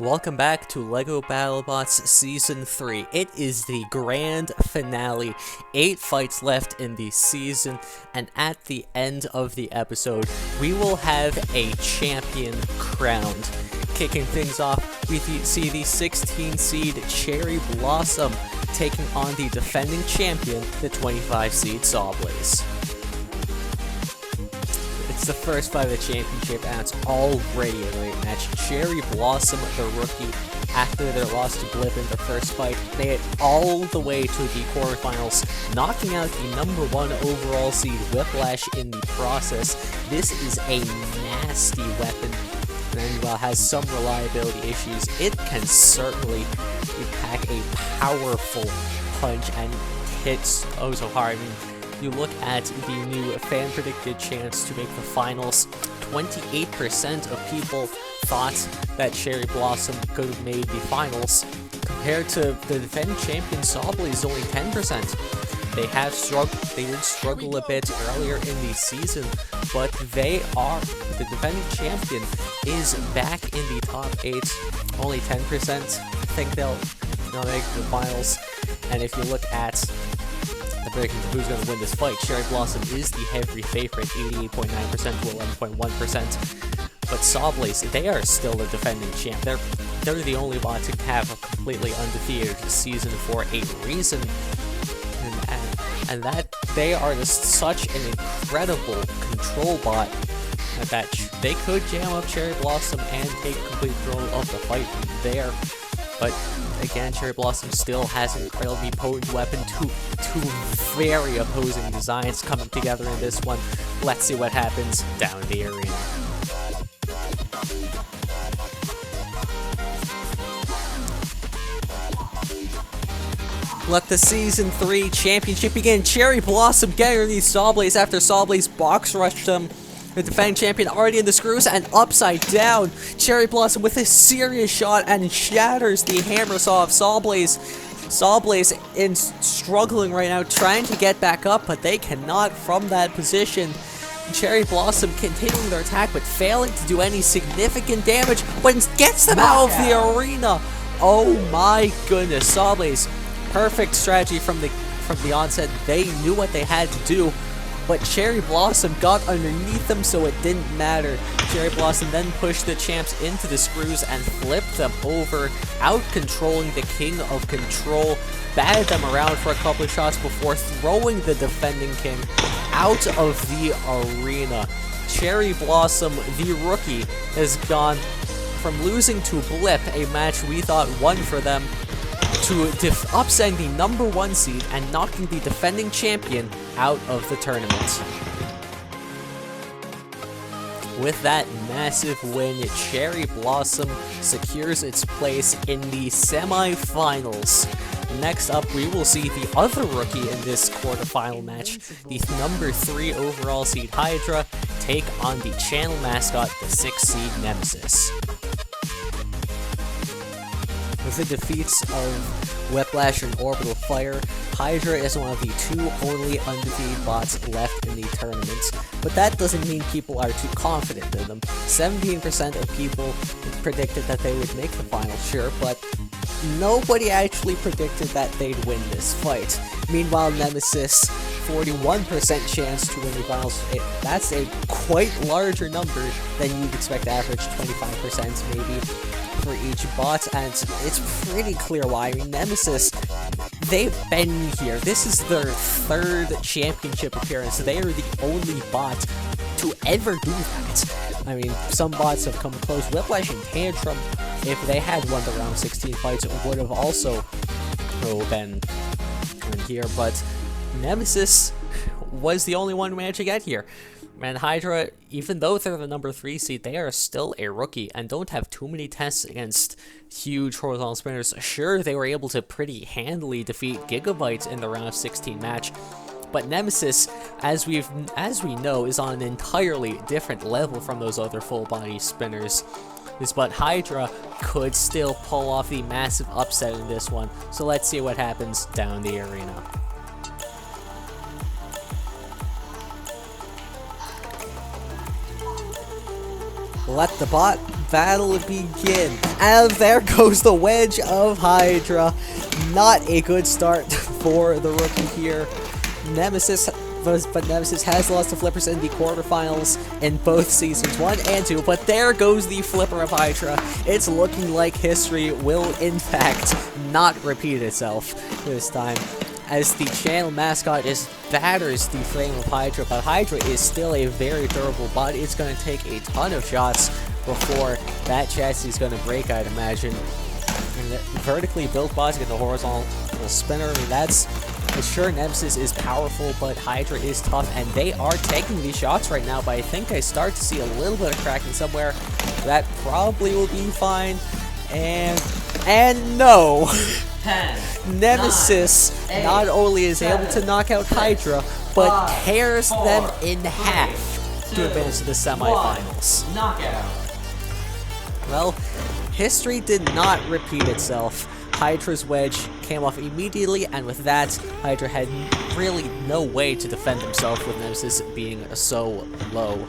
Welcome back to Lego Battlebots Season 3. It is the grand finale. 8 fights left in the season, and at the end of the episode, we will have a champion crowned. Kicking things off, we see the 16 seed Cherry Blossom taking on the defending champion, the 25 seed Sawblaze. It's the first fight of the championship, and it's already a great match. Cherry Blossom, the rookie, after their loss to Blip in the first fight, made it all the way to the quarterfinals, knocking out the number 1 overall seed Whiplash in the process. This is a nasty weapon, and while it has some reliability issues, it can certainly pack a powerful punch and hits oh so hard. I mean, you look at the new fan-predicted chance to make the finals, 28% of people thought that Cherry Blossom could have made the finals, compared to the defending champion Sawblaze, only 10%. They did struggle a bit earlier in the season, but the defending champion is back in the top 8, only 10% think they'll make the finals. And if you look at the breaking to who's going to win this fight, Cherry Blossom is the heavy favorite, 88.9% to 11.1%. But Sawblaze, they are still the defending champ. They're the only bot to have a completely undefeated season for a reason, and that they are just such an incredible control bot that they could jam up Cherry Blossom and take complete control of the fight there. But again, Cherry Blossom still has an incredibly potent weapon. Two very opposing designs coming together in this one. Let's see what happens down the arena. Let the Season 3 championship begin. Cherry Blossom getting underneath Sawblaze after Sawblaze box rushed him. The defending champion already in the screws and upside down. Cherry Blossom with a serious shot and shatters the hammer saw of Sawblaze. Sawblaze is struggling right now, trying to get back up, but they cannot from that position. Cherry Blossom continuing their attack, but failing to do any significant damage, but gets them out of the arena. Oh my goodness, Sawblaze, perfect strategy from the onset. They knew what they had to do, but Cherry Blossom got underneath them, so it didn't matter. Cherry Blossom then pushed the champs into the screws and flipped them over, out-controlling the King of Control, batted them around for a couple of shots before throwing the defending king out of the arena. Cherry Blossom, the rookie, has gone from losing to Blip, a match we thought won for them, to upsetting the number 1 seed and knocking the defending champion out of the tournament. With that massive win, Cherry Blossom secures its place in the semi-finals. Next up, we will see the other rookie in this quarterfinal match, the number 3 overall seed Hydra, take on the channel mascot, the 6 seed Nemesis. With the defeats of Whiplash and Orbital Fire, Hydra is one of the 2 only undefeated bots left in the tournament, but that doesn't mean people are too confident in them. 17% of people predicted that they would make the final, sure, but nobody actually predicted that they'd win this fight. Meanwhile, Nemesis, 41% chance to win the finals. That's a quite larger number than you'd expect, average 25% maybe for each bot, and it's pretty clear why. I mean, Nemesis, they've been here. This is their 3rd championship appearance. They are the only bot to ever do that. I mean, some bots have come close. Whiplash and Tantrum, if they had won the round 16 fights, it would have also been here, but Nemesis was the only one who managed to get here. And Hydra, even though they're the number 3 seed, they are still a rookie and don't have too many tests against huge horizontal spinners. Sure, they were able to pretty handily defeat Gigabytes in the round of 16 match, but Nemesis, as we know, is on an entirely different level from those other full body spinners. But Hydra could still pull off the massive upset in this one, so let's see what happens down the arena. Let the battle begin. And there goes the wedge of Hydra. Not a good start for the rookie here. Nemesis has lost to Flippers in the quarterfinals in both seasons 1 and 2, but there goes the Flipper of Hydra. It's looking like history will, in fact, not repeat itself this time, as the channel mascot just batters the frame of Hydra, but Hydra is still a very durable bot. It's going to take a ton of shots before that chassis is going to break, I'd imagine. And the vertically built bots get the horizontal spinner. I mean, that's... Sure, Nemesis is powerful, but Hydra is tough, and they are taking these shots right now, but I think I start to see a little bit of cracking somewhere. That probably will be fine. And no! 10, Nemesis 9, 8, not only is 7, able to knock out Hydra, but 5, tears 4, them in 3, half to 2, advance to the semifinals. 1, knockout. Well, history did not repeat itself. Hydra's wedge came off immediately, and with that, Hydra had really no way to defend himself with Nemesis being so low.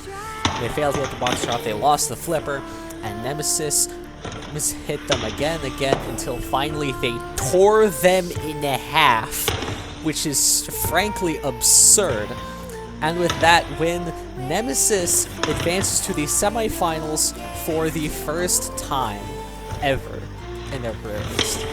They failed to get the box shot, they lost the flipper, and Nemesis hit them again and again until finally they tore them in half, which is frankly absurd. And with that win, Nemesis advances to the semifinals for the first time ever in their careers.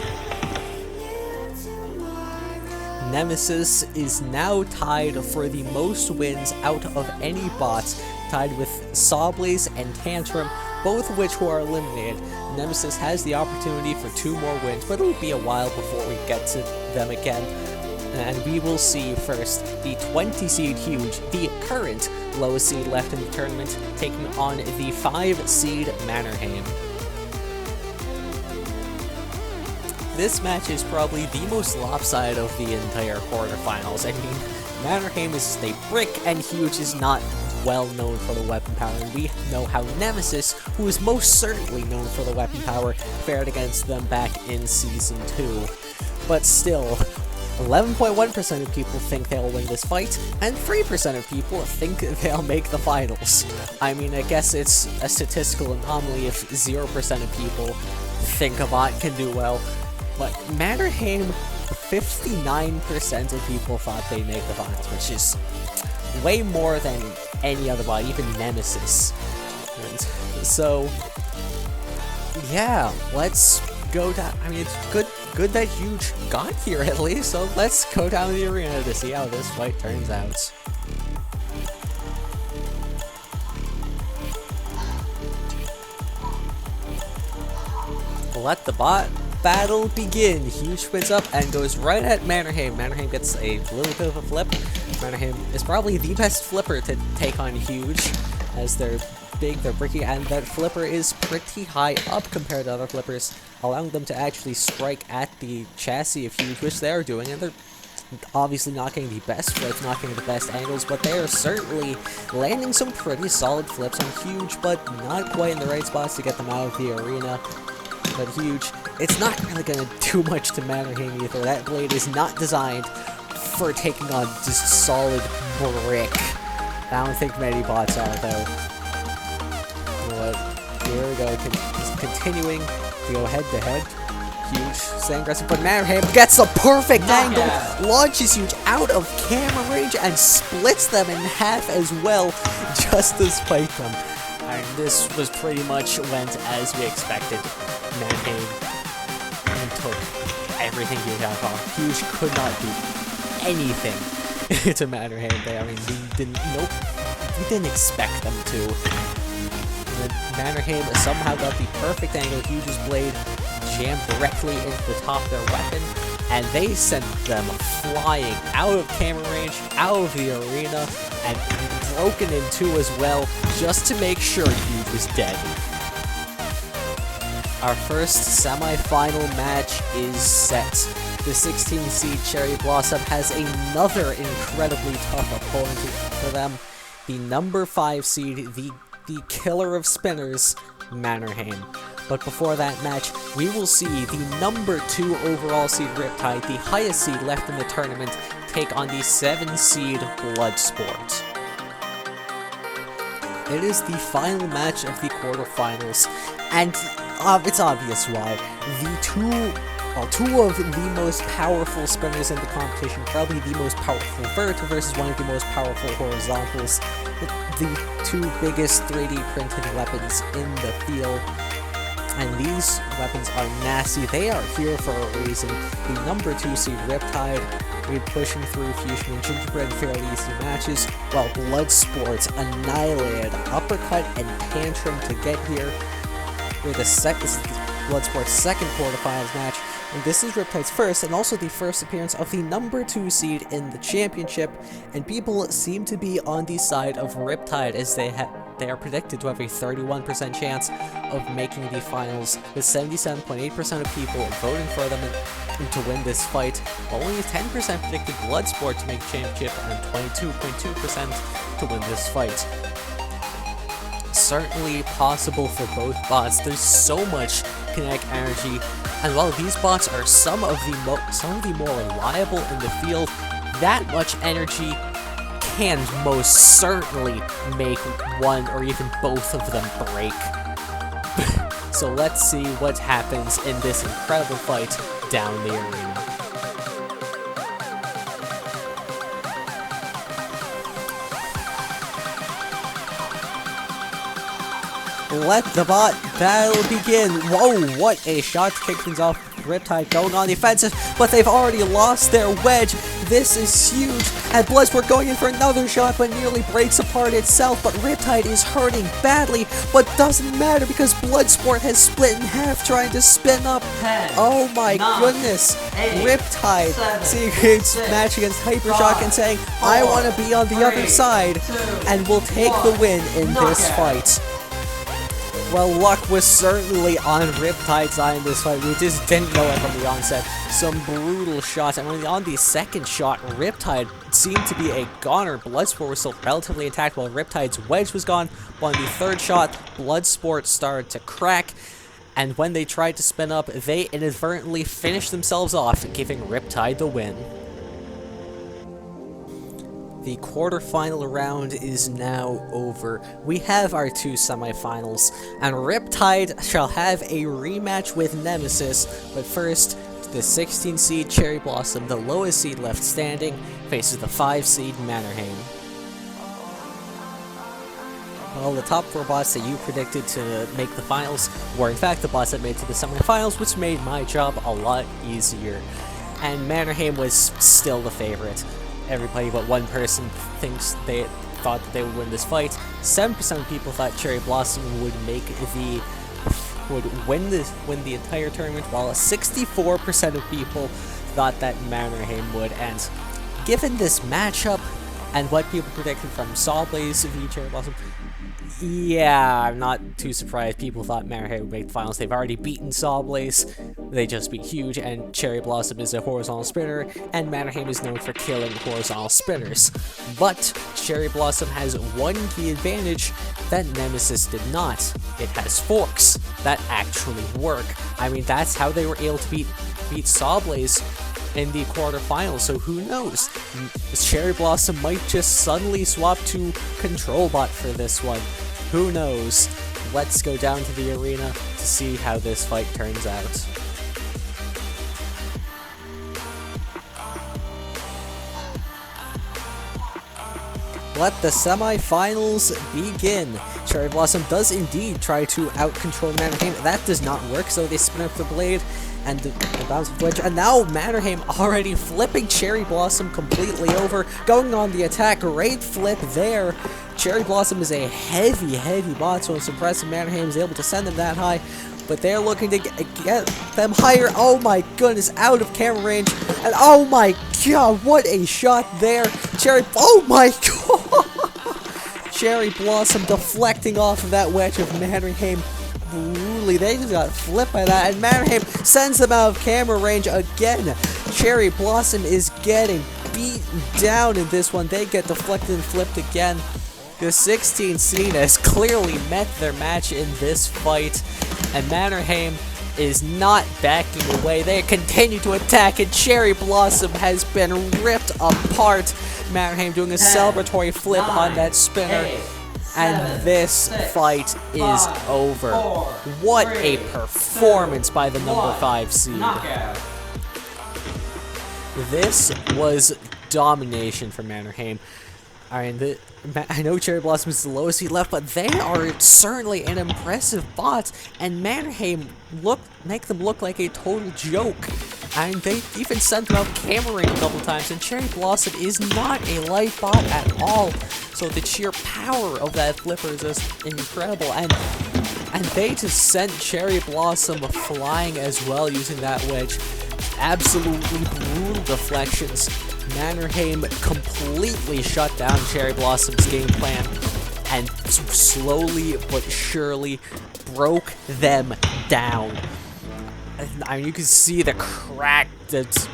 Nemesis is now tied for the most wins out of any bots, tied with Sawblaze and Tantrum, both of which are eliminated. Nemesis has the opportunity for 2 more wins, but it'll be a while before we get to them again. And we will see first the 20 seed Huge, the current lowest seed left in the tournament, taking on the 5 seed Manhand. This match is probably the most lopsided of the entire quarterfinals. I mean, Manor is just a brick, and Huge is not well known for the weapon power, and we know how Nemesis, who is most certainly known for the weapon power, fared against them back in Season 2. But still, 11.1% of people think they'll win this fight, and 3% of people think they'll make the finals. I mean, I guess it's a statistical anomaly if 0% of people think a bot can do well. But Manor 59% of people thought they'd make the finals, which is way more than any other bot, even Nemesis. And so, yeah, let's go down. I mean, it's good that Huge got here at least, so let's go down to the arena to see how this fight turns out. Let the bot battle begin. Huge wins up and goes right at Manhand. Manhand gets a little bit of a flip. Manhand is probably the best flipper to take on Huge, as they're big, they're bricky, and that flipper is pretty high up compared to other flippers, allowing them to actually strike at the chassis of Huge, which they are doing, and they're obviously not getting the best flips, not getting the best angles, but they are certainly landing some pretty solid flips on Huge, but not quite in the right spots to get them out of the arena. But Huge, it's not really going to do much to Manhand either. That blade is not designed for taking on just solid brick. I don't think many bots are, though. You know what? Here we go. Just continuing to go head-to-head. Huge, staying aggressive, but Manhand gets a perfect angle, launches Huge out of camera range, and splits them in half as well, just to spike them. And this was pretty much went as we expected. Manhand took everything he had off. Huge could not do anything to Manhand there. I mean, we didn't expect them to. Manhand somehow got the perfect angle. Huge's blade jammed directly into the top of their weapon, and they sent them flying out of camera range, out of the arena, and broken in two as well, just to make sure Huge was dead. Our first semi-final match is set. The 16 seed Cherry Blossom has another incredibly tough opponent for them. The number 5 seed, the killer of spinners, Manor. But before that match, we will see the number 2 overall seed Riptide, the highest seed left in the tournament, take on the 7 seed Bloodsport. It is the final match of the quarterfinals, And it's obvious why. Two of the most powerful spinners in the competition, probably the most powerful vert versus one of the most powerful horizontals, the two biggest 3D printed weapons in the field. And these weapons are nasty. They are here for a reason. The number 2 seed Riptide will be pushing through Fusion and Gingerbread in fairly easy matches, while Bloodsport's annihilated Uppercut and Tantrum to get here for the Bloodsport's second quarterfinals match. And this is Riptide's first, and also the first appearance of the number 2 seed in the championship, and people seem to be on the side of Riptide as they are predicted to have a 31% chance of making the finals, with 77.8% of people voting for them and to win this fight, while only 10% predicted Bloodsport to make championship and 22.2% to win this fight. Certainly possible for both bots. There's so much kinetic energy, and while these bots are some of the more reliable in the field, that much energy can most certainly make one or even both of them break. So let's see what happens in this incredible fight down the arena. Let the bot battle begin. Whoa, what a shot to kick things off. Riptide going on the offensive, but they've already lost their wedge. This is huge, and Bloodsport going in for another shot, but nearly breaks apart itself. But Riptide is hurting badly, but doesn't matter because Bloodsport has split in half trying to spin up. 10, oh my 9, goodness. 8, Riptide 7, seeing its 6, match against Hypershock 5, and saying, 4, I want to be on the 3, other side, 2, and will take 1, the win in this knockout. fight. Well, luck was certainly on Riptide's side in this fight. We just didn't know it from the onset. Some brutal shots, and on the second shot, Riptide seemed to be a goner. Bloodsport was still relatively intact while Riptide's wedge was gone. But on the third shot, Bloodsport started to crack, and when they tried to spin up, they inadvertently finished themselves off, giving Riptide the win. The quarterfinal round is now over. We have our 2 semifinals, and Riptide shall have a rematch with Nemesis, but first, the 16 seed Cherry Blossom, the lowest seed left standing, faces the 5 seed Manor. Well, the top 4 bots that you predicted to make the finals were in fact the bots that made it to the semifinals, which made my job a lot easier. And Manor was still the favorite. Everybody but one person thought that they would win this fight. 7% of people thought Cherry Blossom would win the entire tournament, while 64% of people thought that Manor would. And given this matchup and what people predicted from Sawblaze v Cherry Blossom, yeah, I'm not too surprised people thought Manor would make the finals. They've already beaten Sawblaze, they just beat Huge, and Cherry Blossom is a horizontal spinner, and Manor is known for killing horizontal spinners. But Cherry Blossom has one key advantage that Nemesis did not. It has forks that actually work. I mean, that's how they were able to beat Sawblaze in the quarterfinals, so who knows? Cherry Blossom might just suddenly swap to Control Bot for this one. Who knows? Let's go down to the arena to see how this fight turns out. Let the semi-finals begin. Cherry Blossom does indeed try to out-control Manor. That does not work, so they spin up the blade and the bounce of wedge, and now Manor already flipping Cherry Blossom completely over, going on the attack. Great flip there. Cherry Blossom is a heavy bot, so it's impressive Manor is able to send them that high, but they're looking to get them higher. Oh my goodness, out of camera range, and oh my god, what a shot there. Oh my god! Cherry Blossom deflecting off of that wedge of Manor. Brutally, they just got flipped by that, and Manor sends them out of camera range again. Cherry Blossom is getting beaten down in this one. They get deflected and flipped again. The 16 seed has clearly met their match in this fight, and Manor is not backing away. They continue to attack, and Cherry Blossom has been ripped apart. Manor doing a celebratory flip 9, on that spinner. 8, And this fight is over. What a performance by the number 5 seed. This was domination for Manor. I know Cherry Blossom is the lowest seed left, but they are certainly an impressive bot, and Manor make them look like a total joke. And they even sent them out cammering a couple times, and Cherry Blossom is not a light bot at all. So the sheer power of that flipper is just incredible, and they just sent Cherry Blossom flying as well using that wedge. Absolutely brutal deflections. Mannerheim completely shut down Cherry Blossom's game plan and slowly but surely broke them down. I mean, you can see the crack that's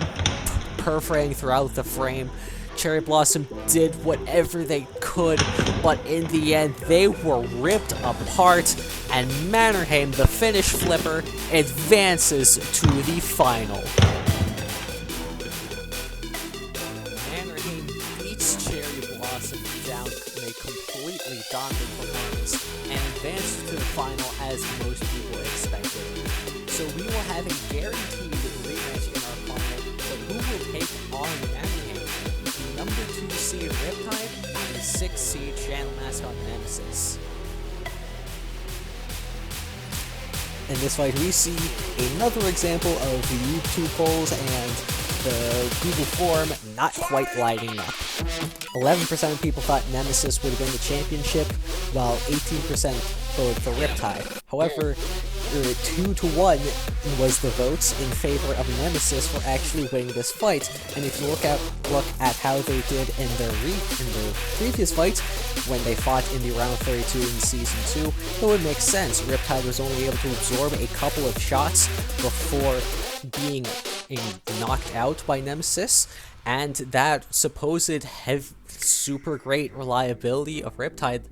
perforating throughout the frame. Cherry Blossom did whatever they could, but in the end, they were ripped apart, and Mannerheim, the Finnish flipper, advances to the final. Mannerheim beats Cherry Blossom down in a completely dominant performance and advances to the final as most people expected. So we will have a guaranteed rematch in our final, but who will take on Mannerheim? The number 2 seed Riptide and the 6 seed channel mascot Nemesis. In this fight, we see another example of the YouTube polls and the Google form not quite lighting up. 11% of people thought Nemesis would win the championship, while 18% voted for Riptide. However, 2-1 was the votes in favor of Nemesis for actually winning this fight. And if you look at how they did in their previous fight, when they fought in the round 32 in season 2, it would make sense. Riptide was only able to absorb a couple of shots before being knocked out by Nemesis, and that supposed super great reliability of Riptide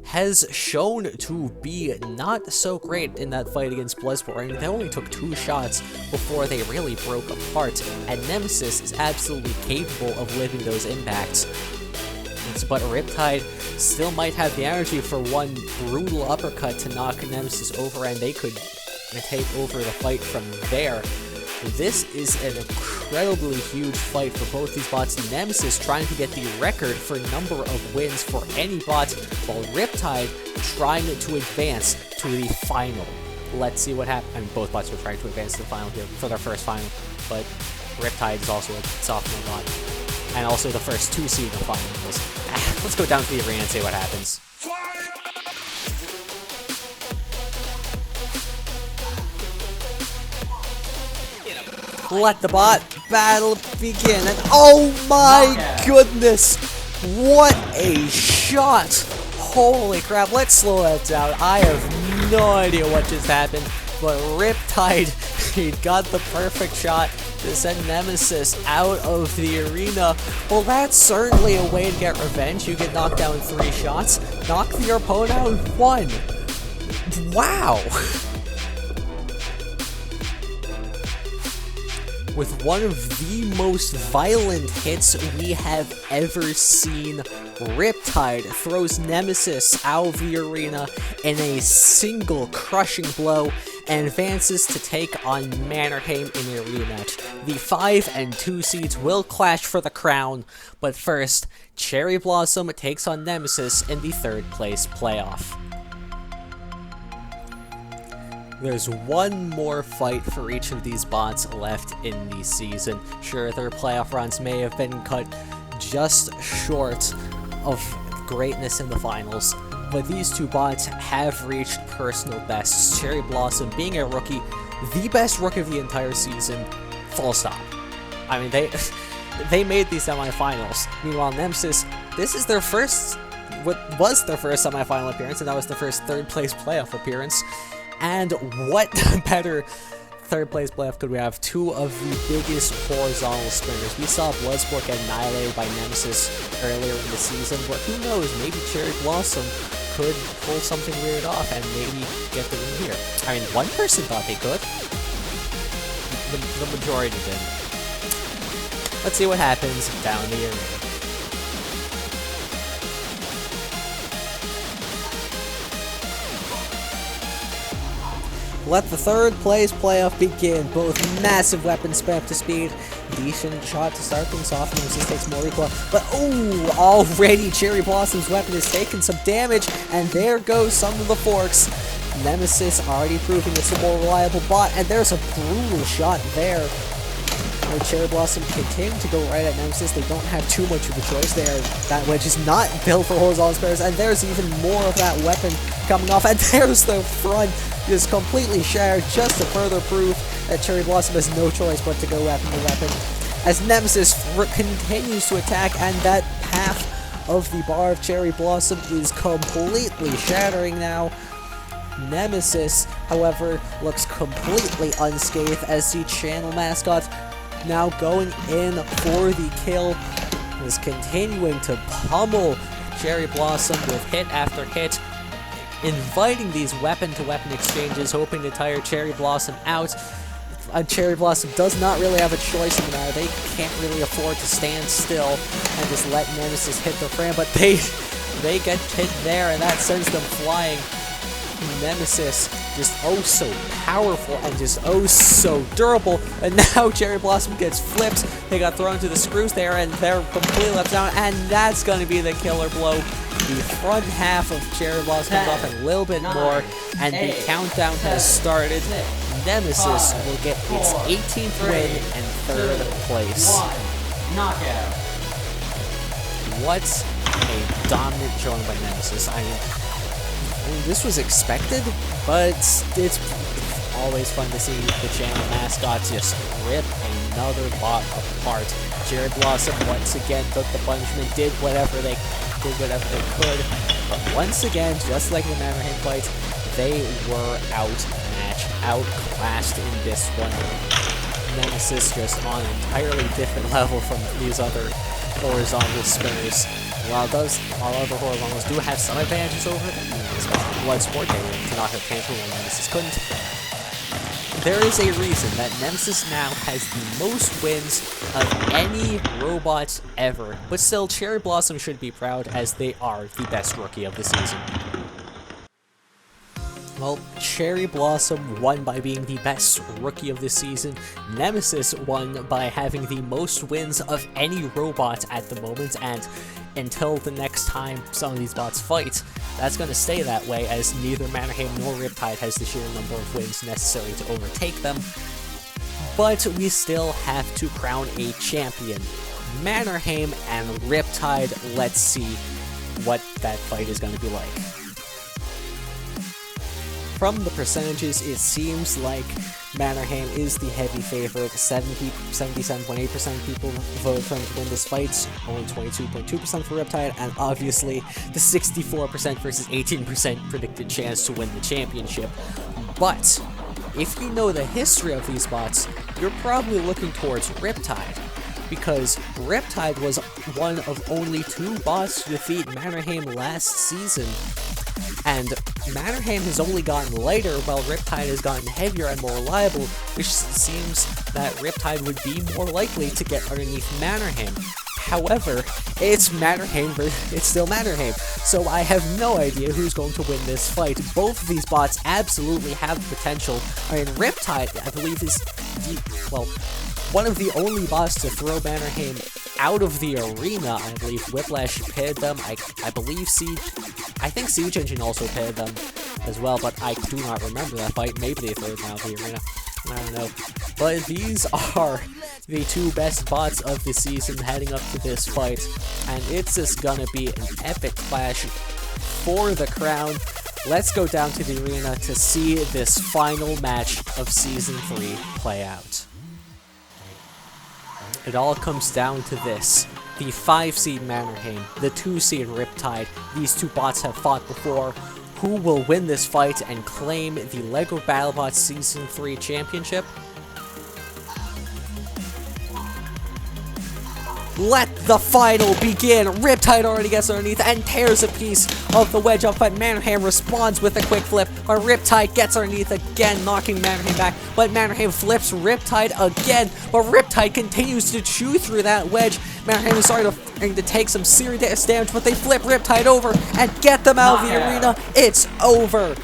has shown to be not so great in that fight against Bloodsport. I mean, they only took 2 shots before they really broke apart, and Nemesis is absolutely capable of living those impacts. But Riptide still might have the energy for one brutal uppercut to knock Nemesis over, and they could take over the fight from there. This is an incredibly huge fight for both these bots. Nemesis trying to get the record for number of wins for any bot, while Riptide trying to advance to the final. Let's see what happens. I mean, both bots are trying to advance to the final here for their first final, but Riptide is also a sophomore bot, and also the first 2 seed in the finals. Let's go down to the arena and see what happens. Let the bot battle begin, and oh my goodness, what a shot! Holy crap, let's slow that down. I have no idea what just happened, but Riptide, he got the perfect shot to send Nemesis out of the arena. Well, that's certainly a way to get revenge. You get knocked down in 3 shots, knock your opponent out in 1. Wow! With one of the most violent hits we have ever seen, Riptide throws Nemesis out of the arena in a single crushing blow and advances to take on Mannerheim in a rematch. The 5 and 2 seeds will clash for the crown, but first, Cherry Blossom takes on Nemesis in the 3rd place playoff. There's one more fight for each of these bots left in the season. Sure, their playoff runs may have been cut just short of greatness in the finals, but these 2 bots have reached personal bests. Cherry Blossom being a rookie, the best rookie of the entire season, full stop. I mean, they made these semifinals. Meanwhile, Nemesis, this is their first, what was their first semifinal appearance, and that was the first 3rd place playoff appearance. And what better 3rd place playoff could we have? 2 of the biggest horizontal sprinters. We saw Bloodsport get annihilated by Nemesis earlier in the season, but who knows, maybe Cherry Blossom could pull something weird off and maybe get the win here. I mean, one person thought they could. The majority didn't. Let's see what happens down the arena. let the third place playoff begin. Both massive weapon spam to speed. Decent shot to start things off. Nemesis takes more recoil. But oh, already Cherry Blossom's weapon is taking some damage. And there goes some of the forks. Nemesis already proving it's a more reliable bot. And there's a brutal shot there. Cherry Blossom continue to go right at Nemesis. They don't have too much of a choice there. That wedge is not built for horizontal spares, and there's even more of that weapon coming off, and there's the front just completely shattered, just to further prove that Cherry Blossom has no choice but to go after the weapon. As Nemesis continues to attack, and that half of the bar of Cherry Blossom is completely shattering now. Nemesis, however, looks completely unscathed as the channel mascot now going in for the kill, is continuing to pummel Cherry Blossom with hit after hit, inviting these weapon-to-weapon exchanges, hoping to tire Cherry Blossom out. Cherry Blossom does not really have a choice in the matter. They can't really afford to stand still and just let Nemesis hit their frame, but they get hit there, and that sends them flying. Nemesis just oh so powerful and just oh so durable, and now Cherry Blossom gets flipped. They got thrown to the screws there, and they're completely left down, and that's going to be the killer blow. The front half of Cherry Blossom comes off a little bit more, and the countdown has started. Nemesis will get its 18th win and 3rd place. Knockout. What a dominant showing by Nemesis. I mean, this was expected, but it's always fun to see the channel mascots just rip another bot apart. Cherry Blossom once again took the punishment, did whatever they could, but once again, just like the Manhand fight, they were outmatched, outclassed in this one. Nemesis just on an entirely different level from these other horizontal spinners. While other horizontals do have some advantages over them, especially Bloodsport, they were able to knock out Panther while Nemesis couldn't. There is a reason that Nemesis now has the most wins of any robot ever, but still, Cherry Blossom should be proud as they are the best rookie of the season. Well, Cherry Blossom won by being the best rookie of the season. Nemesis won by having the most wins of any robot at the moment, and until the next time some of these bots fight, that's going to stay that way, as neither Manor nor Riptide has the sheer number of wins necessary to overtake them. But we still have to crown a champion. Mannerheim and Riptide, let's see what that fight is going to be like. From the percentages, it seems like Mannerheim is the heavy favorite. 77.8% of people voted for him to win this fight, only 22.2% for Riptide, and obviously the 64% versus 18% predicted chance to win the championship. But if you know the history of these bots, you're probably looking towards Riptide, because Riptide was one of only 2 bots to defeat Mannerheim last season. And Mannerheim has only gotten lighter, while Riptide has gotten heavier and more reliable, which seems that Riptide would be more likely to get underneath Mannerheim. However, it's Mannerheim, but it's still Mannerheim, so I have no idea who's going to win this fight. Both of these bots absolutely have potential. I mean, Riptide, I believe, is one of the only bots to throw Mannerheim out of the arena. I believe Whiplash pitted them. I think Siege Engine also pitted them as well, but I do not remember that fight. Maybe they threw them out of the arena. I don't know. But these are the 2 best bots of the season heading up to this fight, and it's just gonna be an epic clash for the crown. Let's go down to the arena to see this final match of Season 3 play out. It all comes down to this. The 5-seed Mannerheim, the 2-seed Riptide. These 2 bots have fought before. Who will win this fight and claim the Lego Battlebots Season 3 championship? Let the final begin! Riptide already gets underneath and tears a piece of the wedge up, but Mannerheim responds with a quick flip, but Riptide gets underneath again, knocking Mannerheim back, but Mannerheim flips Riptide again, but Riptide continues to chew through that wedge. Mannerheim is starting to take some serious damage, but they flip Riptide over and get them out of the arena. It's over.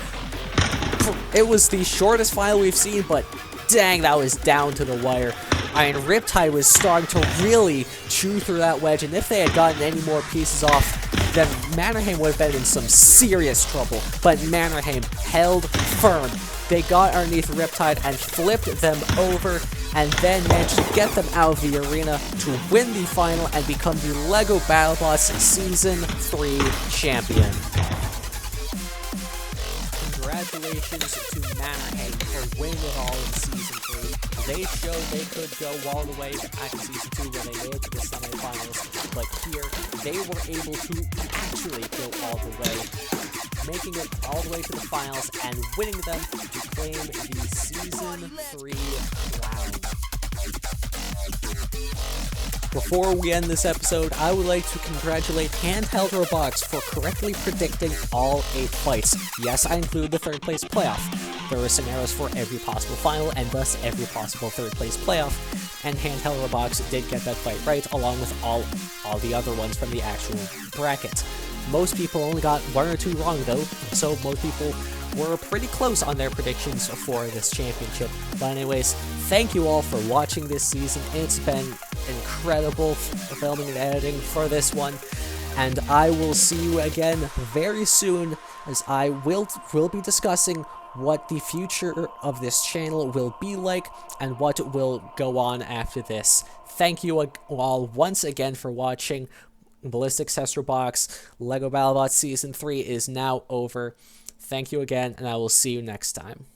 It was the shortest final we've seen, but dang, that was down to the wire. I mean, Riptide was starting to really chew through that wedge, and if they had gotten any more pieces off, then Manhand would have been in some serious trouble. But Manhand held firm. They got underneath Riptide and flipped them over, and then managed to get them out of the arena to win the final and become the Lego Battlebots Season 3 champion. Congratulations to Manhand for winning it all in Season 3. They showed they could go all the way back to Season 2 when they made it to the semifinals, but here, they were able to actually go all the way, making it all the way to the finals and winning them to claim the Season 3 crown. Before we end this episode, I would like to congratulate Handheld Robotics for correctly predicting all 8 fights. Yes, I include the 3rd place playoff. There were scenarios for every possible final and thus every possible 3rd place playoff, and Handheld Robotics did get that fight right, along with all the other ones from the actual bracket. Most people only got 1 or 2 wrong though, so most people were pretty close on their predictions for this championship. But anyways, thank you all for watching this season. It's been incredible filming and editing for this one, and I will see you again very soon, as I will be discussing what the future of this channel will be like and what will go on after this. Thank you all once again for watching. Ballistic Test Robotics Lego Battlebots Season 3 is now over. Thank you again, and I will see you next time.